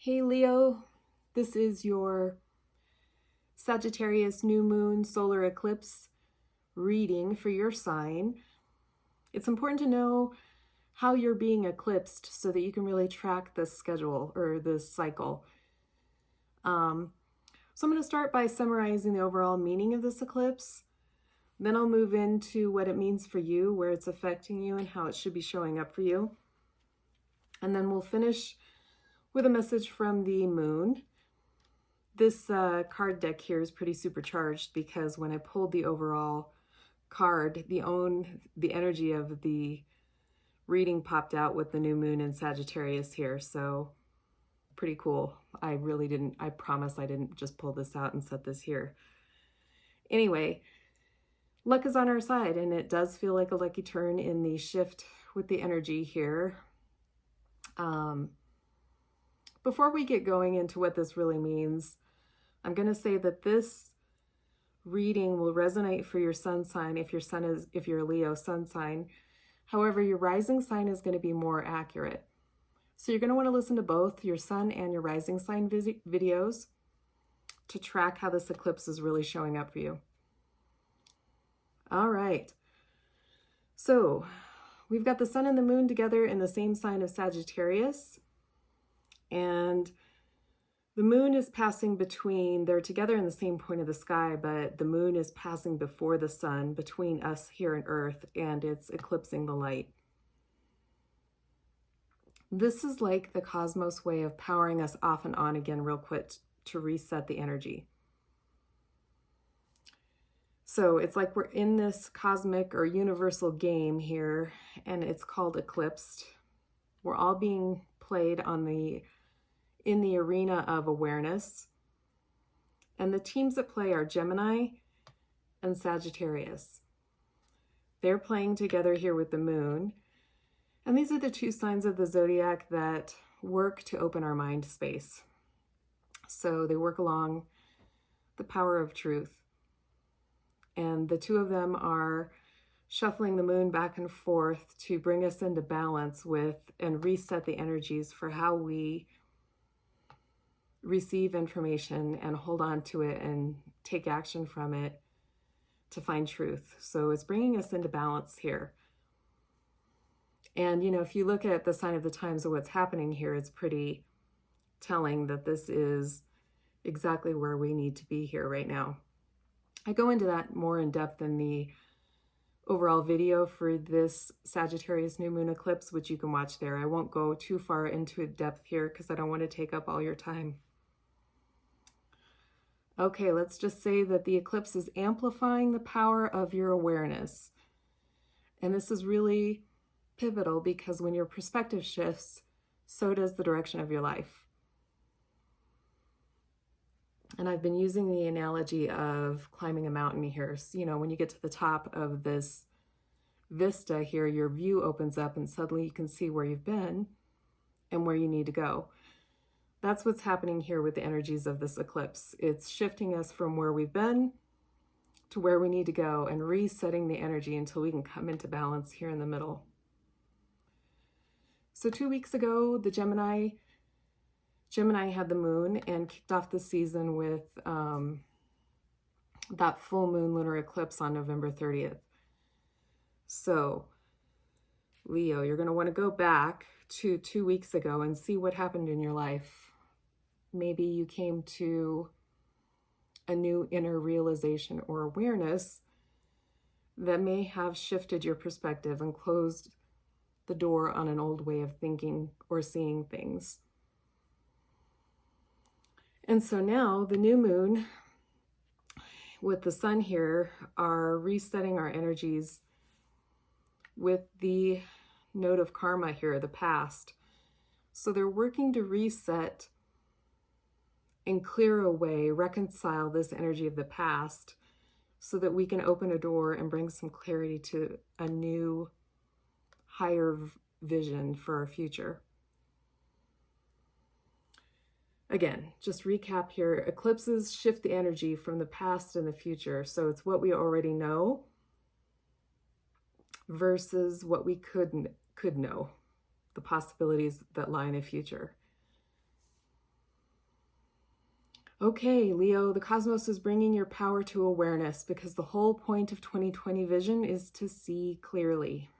Hey Leo, this is your Sagittarius new moon solar eclipse reading for your sign. It's important to know how you're being eclipsed so that you can really track this schedule or this cycle. So I'm going to start by summarizing the overall meaning of this eclipse. Then I'll move into what it means for you, where it's affecting you, and how it should be showing up for you. And then we'll finish with a message from the moon. This card deck here is pretty supercharged because when I pulled the overall card, the energy of the reading popped out with the new moon in Sagittarius here. So pretty cool. I promise I didn't just pull this out and set this here. Anyway, luck is on our side, and it does feel like a lucky turn in the shift with the energy here. Before we get going into what this really means, I'm going to say that this reading will resonate for your sun sign if you're a Leo sun sign. However, your rising sign is going to be more accurate. So you're going to want to listen to both your sun and your rising sign videos to track how this eclipse is really showing up for you. All right. So we've got the sun and the moon together in the same sign of Sagittarius. And the moon is passing between, they're together in the same point of the sky, but the moon is passing before the sun between us here on Earth, and it's eclipsing the light. This is like the cosmos way of powering us off and on again real quick to reset the energy. So it's like we're in this cosmic or universal game here, and it's called Eclipsed. We're all being played in the arena of awareness. And the teams that play are Gemini and Sagittarius. They're playing together here with the moon. And these are the two signs of the zodiac that work to open our mind space. So they work along the power of truth. And the two of them are shuffling the moon back and forth to bring us into balance with and reset the energies for how we receive information and hold on to it and take action from it to find truth. So it's bringing us into balance here. And, if you look at the sign of the times of what's happening here, it's pretty telling that this is exactly where we need to be here right now. I go into that more in depth in the overall video for this Sagittarius new moon eclipse, which you can watch there. I won't go too far into depth here because I don't want to take up all your time. Okay, let's just say that the eclipse is amplifying the power of your awareness. And this is really pivotal because when your perspective shifts, so does the direction of your life. And I've been using the analogy of climbing a mountain here. So, when you get to the top of this vista here, your view opens up and suddenly you can see where you've been and where you need to go. That's what's happening here with the energies of this eclipse. It's shifting us from where we've been to where we need to go and resetting the energy until we can come into balance here in the middle. So 2 weeks ago, the Gemini had the moon and kicked off the season with that full moon lunar eclipse on November 30th. So Leo, you're going to want to go back to 2 weeks ago and see what happened in your life. Maybe you came to a new inner realization or awareness that may have shifted your perspective and closed the door on an old way of thinking or seeing things. And so now the new moon with the sun here are resetting our energies with the note of karma here, the past. So they're working to reset and clear away, reconcile this energy of the past so that we can open a door and bring some clarity to a new, higher vision for our future. Again, just recap here, eclipses shift the energy from the past and the future. So it's what we already know versus what we could know, the possibilities that lie in the future. Okay, Leo, the cosmos is bringing your power to awareness because the whole point of 2020 vision is to see clearly.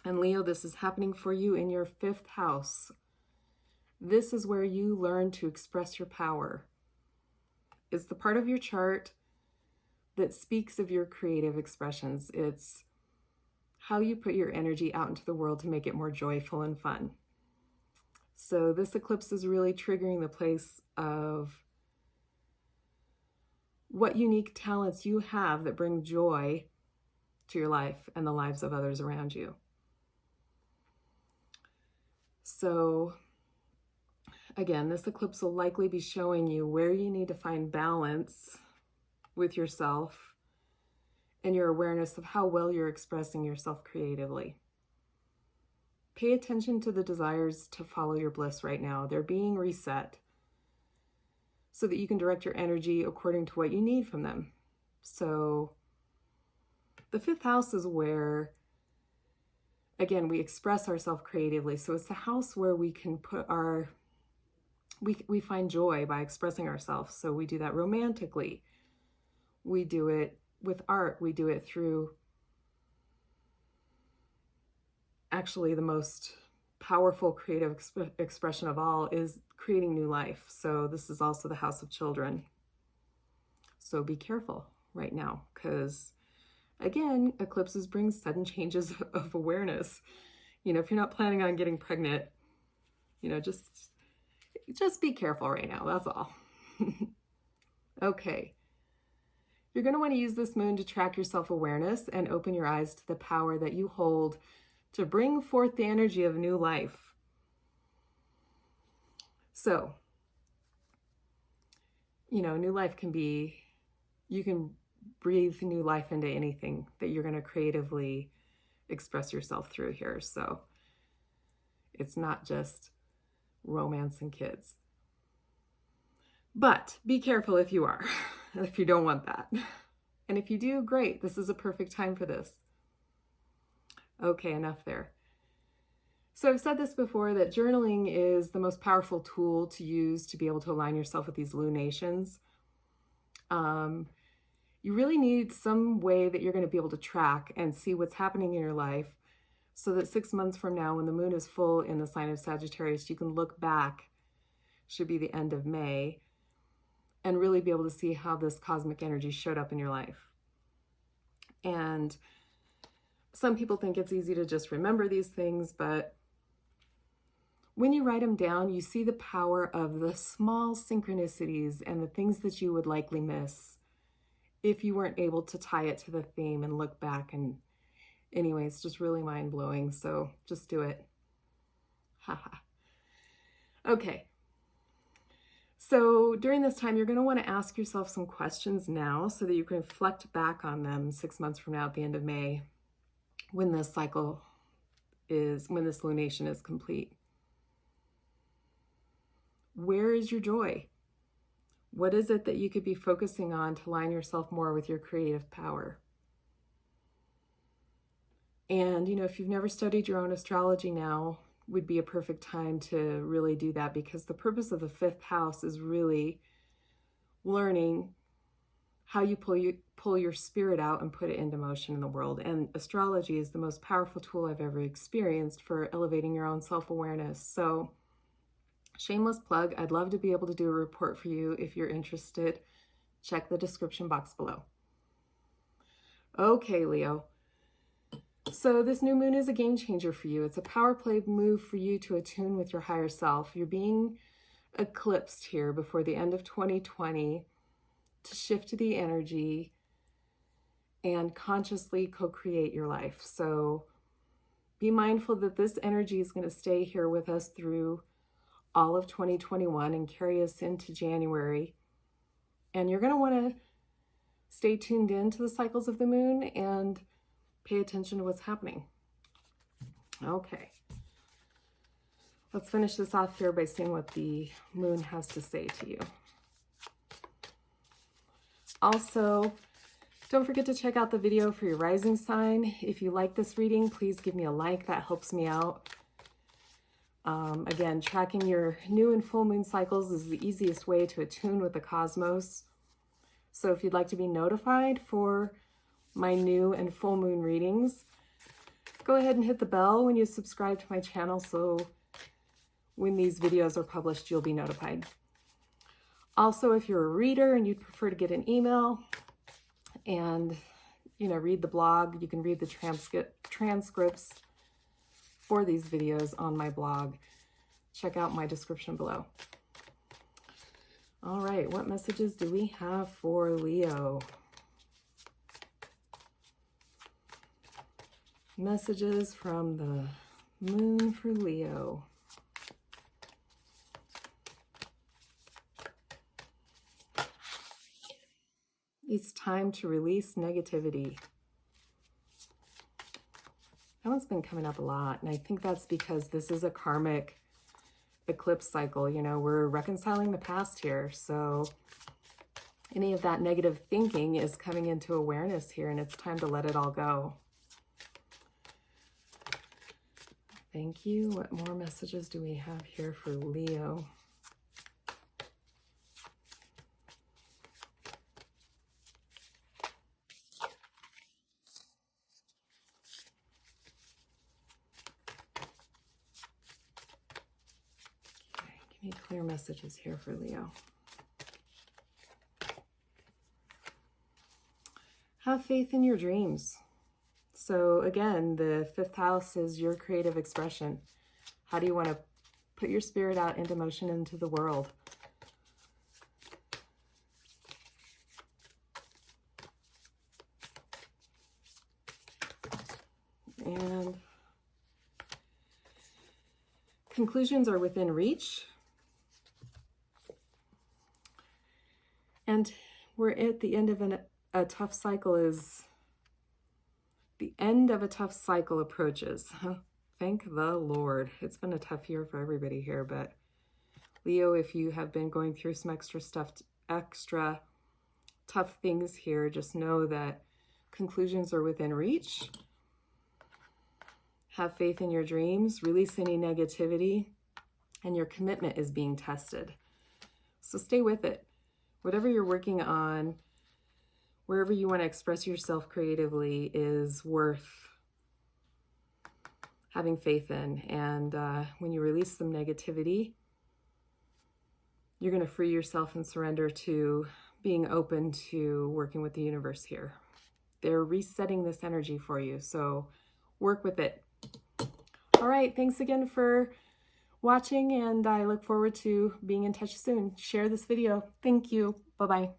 And Leo, this is happening for you in your 5th house. This is where you learn to express your power. It's the part of your chart that speaks of your creative expressions. It's how you put your energy out into the world to make it more joyful and fun. So this eclipse is really triggering the place of what unique talents you have that bring joy to your life and the lives of others around you. So again, this eclipse will likely be showing you where you need to find balance with yourself and your awareness of how well you're expressing yourself creatively. Pay attention to the desires to follow your bliss right now. They're being reset so that you can direct your energy according to what you need from them. So the 5th house is where, again, we express ourselves creatively. So it's the house where we can put we find joy by expressing ourselves. So we do that romantically. We do it with art. We do it through, actually, the most powerful creative expression of all is creating new life. So this is also the house of children. So be careful right now, because again, eclipses bring sudden changes of awareness. If you're not planning on getting pregnant, just be careful right now. That's all. Okay. You're going to want to use this moon to track your self-awareness and open your eyes to the power that you hold to bring forth the energy of new life. So, new life can be, you can breathe new life into anything that you're going to creatively express yourself through here. So it's not just romance and kids. But be careful if you are, if you don't want that. And if you do, great. This is a perfect time for this. Okay, enough there. So I've said this before, that journaling is the most powerful tool to use to be able to align yourself with these lunations. You really need some way that you're going to be able to track and see what's happening in your life, so that 6 months from now, when the moon is full in the sign of Sagittarius, you can look back, should be the end of May, and really be able to see how this cosmic energy showed up in your life. And some people think it's easy to just remember these things, but when you write them down, you see the power of the small synchronicities and the things that you would likely miss if you weren't able to tie it to the theme and look back. And anyway, it's just really mind-blowing, so just do it. Haha. Okay. So during this time, you're going to want to ask yourself some questions now so that you can reflect back on them 6 months from now at the end of May, when this lunation is complete. Where is your joy? What is it that you could be focusing on to align yourself more with your creative power? And, if you've never studied your own astrology, now would be a perfect time to really do that, because the purpose of the 5th house is really learning how you pull your spirit out and put it into motion in the world. And astrology is the most powerful tool I've ever experienced for elevating your own self-awareness. So, shameless plug, I'd love to be able to do a report for you if you're interested. Check the description box below. Okay, Leo. So this new moon is a game changer for you. It's a power play move for you to attune with your higher self. You're being eclipsed here before the end of 2020 to shift the energy and consciously co-create your life. So be mindful that this energy is going to stay here with us through all of 2021 and carry us into January. And you're going to want to stay tuned in to the cycles of the moon and pay attention to what's happening. Okay. Let's finish this off here by seeing what the moon has to say to you. Also, don't forget to check out the video for your rising sign. If you like this reading, please give me a like. That helps me out. Again, tracking your new and full moon cycles is the easiest way to attune with the cosmos. So if you'd like to be notified for my new and full moon readings, go ahead and hit the bell when you subscribe to my channel, so when these videos are published, you'll be notified. Also, if you're a reader and you'd prefer to get an email and, read the blog, you can read the transcripts for these videos on my blog. Check out my description below. All right, what messages do we have for Leo? Messages from the moon for Leo. It's time to release negativity. That one's been coming up a lot, and I think that's because this is a karmic eclipse cycle. We're reconciling the past here, so any of that negative thinking is coming into awareness here, and it's time to let it all go. Thank you. What more messages do we have here for Leo? Okay, give me clear messages here for Leo. Have faith in your dreams. So again, the 5th house is your creative expression. How do you want to put your spirit out into motion into the world? And conclusions are within reach. And we're at the end of a tough cycle is... The end of a tough cycle approaches. Thank the Lord. It's been a tough year for everybody here, but Leo, if you have been going through some extra tough things here, just know that conclusions are within reach. Have faith in your dreams, release any negativity, and your commitment is being tested. So stay with it. Whatever you're working on, wherever you want to express yourself creatively is worth having faith in. And when you release some negativity, you're going to free yourself and surrender to being open to working with the universe here. They're resetting this energy for you, so work with it. All right, thanks again for watching, and I look forward to being in touch soon. Share this video. Thank you. Bye-bye.